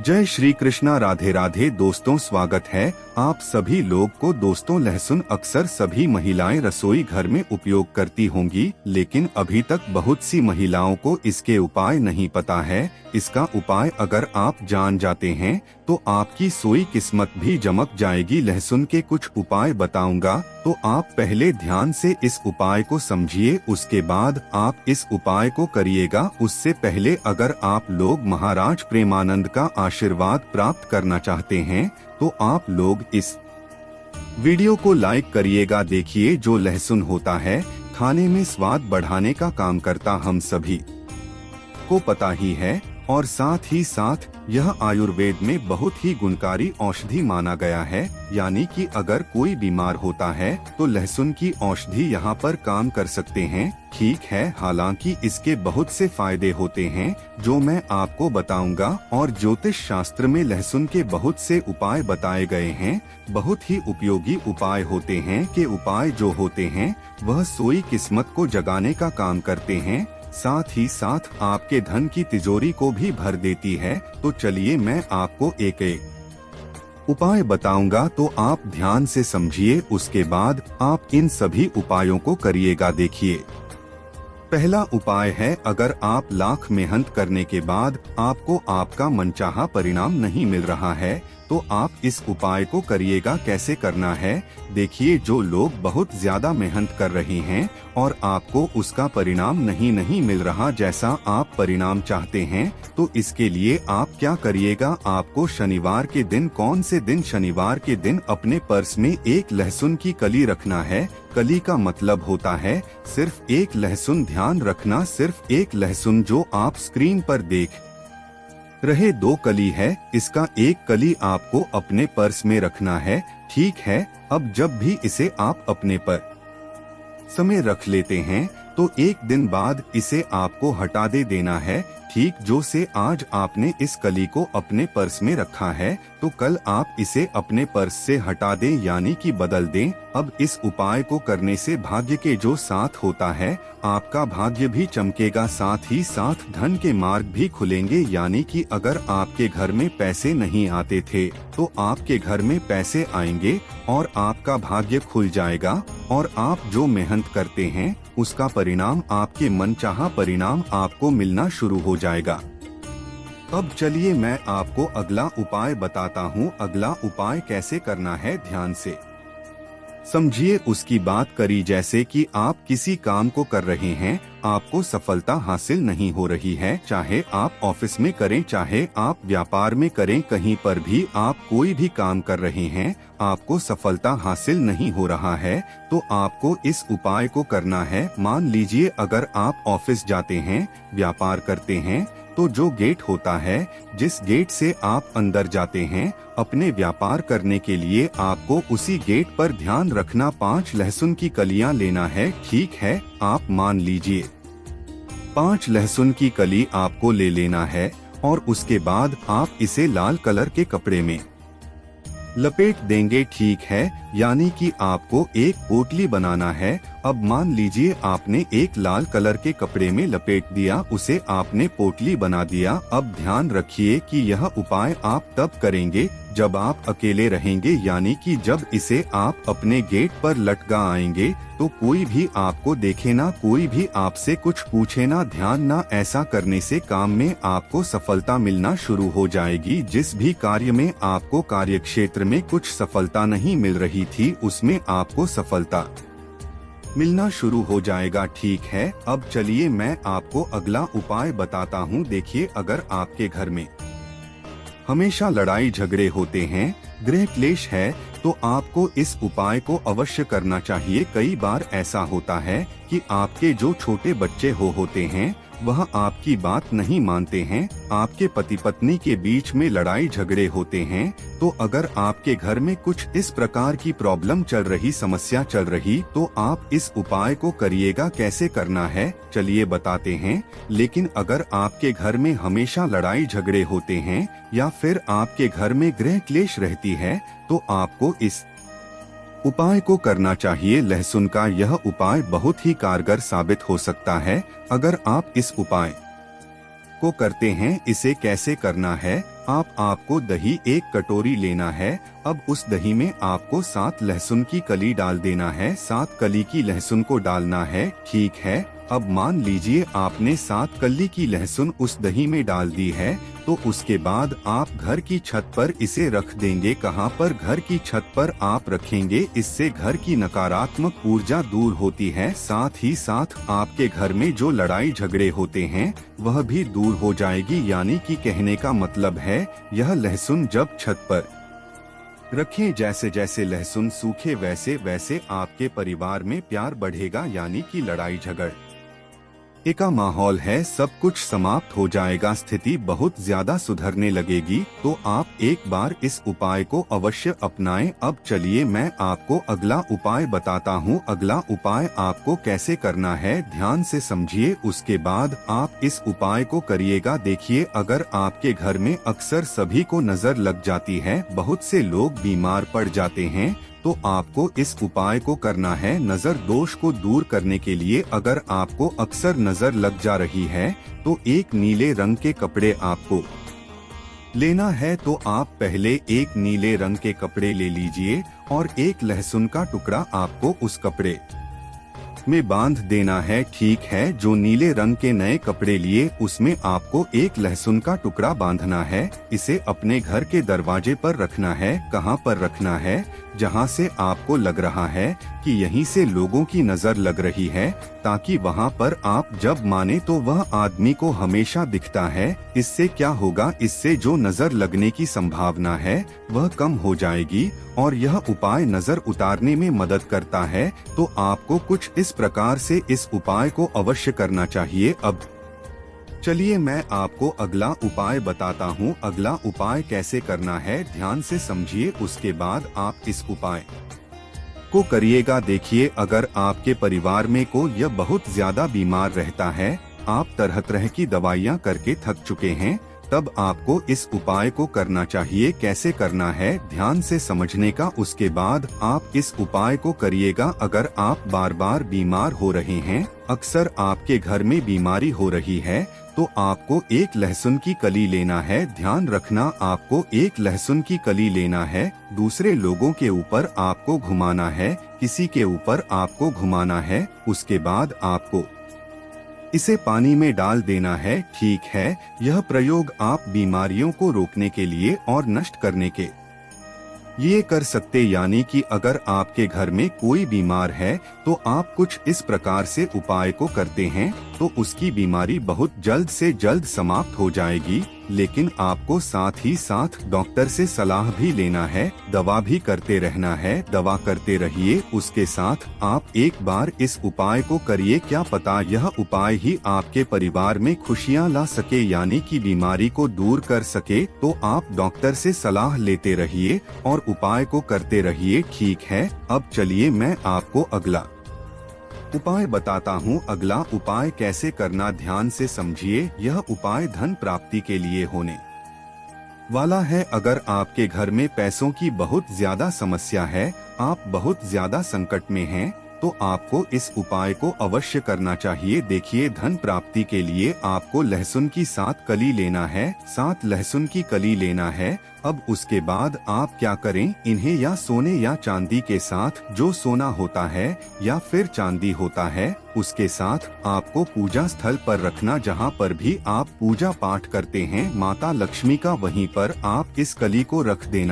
जय श्री कृष्णा। राधे राधे दोस्तों, स्वागत है आप सभी लोग को। दोस्तों, लहसुन अक्सर सभी महिलाएं रसोई घर में उपयोग करती होंगी, लेकिन अभी तक बहुत सी महिलाओं को इसके उपाय नहीं पता है। इसका उपाय अगर आप जान जाते हैं तो आपकी सोई किस्मत भी चमक जाएगी। लहसुन के कुछ उपाय बताऊंगा, तो आप पहले ध्यान से इस उपाय को समझिए, उसके बाद आप इस उपाय को करिएगा। उससे पहले अगर आप लोग महाराज प्रेमानंद का आशीर्वाद प्राप्त करना चाहते हैं तो आप लोग इस वीडियो को लाइक करिएगा। देखिए, जो लहसुन होता है खाने में स्वाद बढ़ाने का काम करता, हम सभी को पता ही है। और साथ ही साथ यह आयुर्वेद में बहुत ही गुणकारी औषधि माना गया है। यानी कि अगर कोई बीमार होता है तो लहसुन की औषधि यहाँ पर काम कर सकते हैं। ठीक है, हालांकि इसके बहुत से फायदे होते हैं जो मैं आपको बताऊंगा। और ज्योतिष शास्त्र में लहसुन के बहुत से उपाय बताए गए हैं, बहुत ही उपयोगी उपाय होते हैं। के उपाय जो होते हैं वह सोई किस्मत को जगाने का काम करते हैं, साथ ही साथ आपके धन की तिजोरी को भी भर देती है। तो चलिए मैं आपको एक एक उपाय बताऊंगा, तो आप ध्यान से समझिए, उसके बाद आप इन सभी उपायों को करिएगा। देखिए, पहला उपाय है, अगर आप लाख मेहनत करने के बाद आपको आपका मनचाहा परिणाम नहीं मिल रहा है तो आप इस उपाय को करिएगा। कैसे करना है देखिए, जो लोग बहुत ज्यादा मेहनत कर रहे हैं और आपको उसका परिणाम नहीं मिल रहा जैसा आप परिणाम चाहते हैं, तो इसके लिए आप क्या करिएगा, आपको शनिवार के दिन, कौन से दिन, शनिवार के दिन अपने पर्स में एक लहसुन की कली रखना है। कली का मतलब होता है सिर्फ एक लहसुन, ध्यान रखना सिर्फ एक लहसुन। जो आप स्क्रीन पर देख रहे दो कली है, इसका एक कली आपको अपने पर्स में रखना है। ठीक है, अब जब भी इसे आप अपने पर समय रख लेते हैं तो एक दिन बाद इसे आपको हटा देना है। ठीक, जो से आज आपने इस कली को अपने पर्स में रखा है तो कल आप इसे अपने पर्स से हटा दें, यानी कि बदल दें। अब इस उपाय को करने से भाग्य के जो साथ होता है, आपका भाग्य भी चमकेगा, साथ ही साथ धन के मार्ग भी खुलेंगे। यानी कि अगर आपके घर में पैसे नहीं आते थे तो आपके घर में पैसे आएंगे और आपका भाग्य खुल जाएगा। और आप जो मेहनत करते हैं उसका परिणाम, आपके मनचाहा परिणाम आपको मिलना शुरू हो जाएगा। अब चलिए मैं आपको अगला उपाय बताता हूँ। अगला उपाय कैसे करना है, ध्यान से समझिए। उसकी बात करी, जैसे कि आप किसी काम को कर रहे हैं, आपको सफलता हासिल नहीं हो रही है, चाहे आप ऑफिस में करें, चाहे आप व्यापार में करें, कहीं पर भी आप कोई भी काम कर रहे हैं, आपको सफलता हासिल नहीं हो रहा है, तो आपको इस उपाय को करना है। मान लीजिए अगर आप ऑफिस जाते हैं, व्यापार करते हैं, तो जो गेट होता है, जिस गेट से आप अंदर जाते हैं अपने व्यापार करने के लिए, आपको उसी गेट पर ध्यान रखना 5 लहसुन की कलियां लेना है। ठीक है, आप मान लीजिए 5 लहसुन की कली आपको ले लेना है और उसके बाद आप इसे लाल कलर के कपड़े में लपेट देंगे। ठीक है, यानी कि आपको एक पोटली बनाना है। अब मान लीजिए आपने एक लाल कलर के कपड़े में लपेट दिया, उसे आपने पोटली बना दिया। अब ध्यान रखिए कि यह उपाय आप तब करेंगे जब आप अकेले रहेंगे, यानी कि जब इसे आप अपने गेट पर लटका आएंगे तो कोई भी आपको देखे ना, कोई भी आपसे कुछ पूछे ना, ध्यान ना। ऐसा करने से काम में आपको सफलता मिलना शुरू हो जाएगी। जिस भी कार्य में आपको कार्यक्षेत्र में कुछ सफलता नहीं मिल रही थी, उसमें आपको सफलता मिलना शुरू हो जाएगा। ठीक है, अब चलिए मैं आपको अगला उपाय बताता हूँ। देखिए, अगर आपके घर में हमेशा लड़ाई झगड़े होते हैं, गृह क्लेश है, तो आपको इस उपाय को अवश्य करना चाहिए। कई बार ऐसा होता है कि आपके जो छोटे बच्चे होते हैं वह आपकी बात नहीं मानते हैं, आपके पति पत्नी के बीच में लड़ाई झगड़े होते हैं। तो अगर आपके घर में कुछ इस प्रकार की प्रॉब्लम चल रही, समस्या चल रही, तो आप इस उपाय को करिएगा। कैसे करना है चलिए बताते हैं। लेकिन अगर आपके घर में हमेशा लड़ाई झगड़े होते हैं या फिर आपके घर में गृह क्लेश रहती है, तो आपको इस उपाय को करना चाहिए। लहसुन का यह उपाय बहुत ही कारगर साबित हो सकता है अगर आप इस उपाय को करते हैं। इसे कैसे करना है आपको दही 1 कटोरी लेना है। अब उस दही में आपको 7 लहसुन की कली डाल देना है। 7 कली की लहसुन को डालना है, ठीक है। अब मान लीजिए आपने 7 कली की लहसुन उस दही में डाल दी है, तो उसके बाद आप घर की छत पर इसे रख देंगे। कहाँ पर? घर की छत पर आप रखेंगे। इससे घर की नकारात्मक ऊर्जा दूर होती है। साथ ही साथ आपके घर में जो लड़ाई झगड़े होते हैं वह भी दूर हो जाएगी। यानी कि कहने का मतलब है, यह लहसुन जब छत पर रखें, जैसे जैसे लहसुन सूखे वैसे वैसे आपके परिवार में प्यार बढ़ेगा। यानी कि लड़ाई झगड़ का माहौल है, सब कुछ समाप्त हो जाएगा, स्थिति बहुत ज्यादा सुधरने लगेगी। तो आप एक बार इस उपाय को अवश्य अपनाएं। अब चलिए मैं आपको अगला उपाय बताता हूँ। अगला उपाय आपको कैसे करना है ध्यान से समझिए, उसके बाद आप इस उपाय को करिएगा। देखिए, अगर आपके घर में अक्सर सभी को नजर लग जाती है, बहुत से लोग बीमार पड़ जाते हैं, तो आपको इस उपाय को करना है नजर दोष को दूर करने के लिए। अगर आपको अक्सर नजर लग जा रही है तो एक नीले रंग के कपड़े आपको लेना है। तो आप पहले एक नीले रंग के कपड़े ले लीजिए और एक लहसुन का टुकड़ा आपको उस कपड़े में बांध देना है, ठीक है। जो नीले रंग के नए कपड़े लिए उसमें आपको एक लहसुन का टुकड़ा बांधना है। इसे अपने घर के दरवाजे पर रखना है। कहाँ पर रखना है? जहाँ से आपको लग रहा है कि यहीं से लोगों की नजर लग रही है, ताकि वहाँ पर आप जब माने तो वह आदमी को हमेशा दिखता है। इससे क्या होगा? इससे जो नजर लगने की संभावना है वह कम हो जाएगी और यह उपाय नजर उतारने में मदद करता है। तो आपको कुछ इस प्रकार से इस उपाय को अवश्य करना चाहिए। अब चलिए मैं आपको अगला उपाय बताता हूँ। अगला उपाय कैसे करना है ध्यान से समझिए, उसके बाद आप इस उपाय को करिएगा। देखिए, अगर आपके परिवार में कोई यह बहुत ज्यादा बीमार रहता है, आप तरह तरह की दवाइयाँ करके थक चुके हैं, तब आपको इस उपाय को करना चाहिए। कैसे करना है ध्यान से समझने का, उसके बाद आप इस उपाय को करिएगा। अगर आप बार बार बीमार हो रहे हैं, अक्सर आपके घर में बीमारी हो रही है, तो आपको एक लहसुन की कली लेना है। ध्यान रखना, आपको एक लहसुन की कली लेना है। दूसरे लोगों के ऊपर आपको घुमाना है, किसी के ऊपर आपको घुमाना है। उसके बाद आपको इसे पानी में डाल देना है, ठीक है। यह प्रयोग आप बीमारियों को रोकने के लिए और नष्ट करने के ये कर सकते। यानी कि अगर आपके घर में कोई बीमार है तो आप कुछ इस प्रकार से उपाय को करते हैं तो उसकी बीमारी बहुत जल्द से जल्द समाप्त हो जाएगी। लेकिन आपको साथ ही साथ डॉक्टर से सलाह भी लेना है, दवा भी करते रहना है, दवा करते रहिए। उसके साथ आप एक बार इस उपाय को करिए, क्या पता यह उपाय ही आपके परिवार में खुशियां ला सके, यानी कि बीमारी को दूर कर सके। तो आप डॉक्टर से सलाह लेते रहिए और उपाय को करते रहिए, ठीक है। अब चलिए मैं आपको अगला उपाय बताता हूँ। अगला उपाय कैसे करना ध्यान से समझिए। यह उपाय धन प्राप्ति के लिए होने वाला है। अगर आपके घर में पैसों की बहुत ज्यादा समस्या है, आप बहुत ज्यादा संकट में हैं, तो आपको इस उपाय को अवश्य करना चाहिए। देखिए, धन प्राप्ति के लिए आपको लहसुन की 7 कली लेना है, 7 लहसुन की कली लेना है। अब उसके बाद आप क्या करें, इन्हें या सोने या चांदी के साथ, जो सोना होता है या फिर चांदी होता है, उसके साथ आपको पूजा स्थल पर रखना। जहाँ पर भी आप पूजा पाठ करते हैं माता लक्ष्मी का, वहीं पर आप इस कली को रख देना।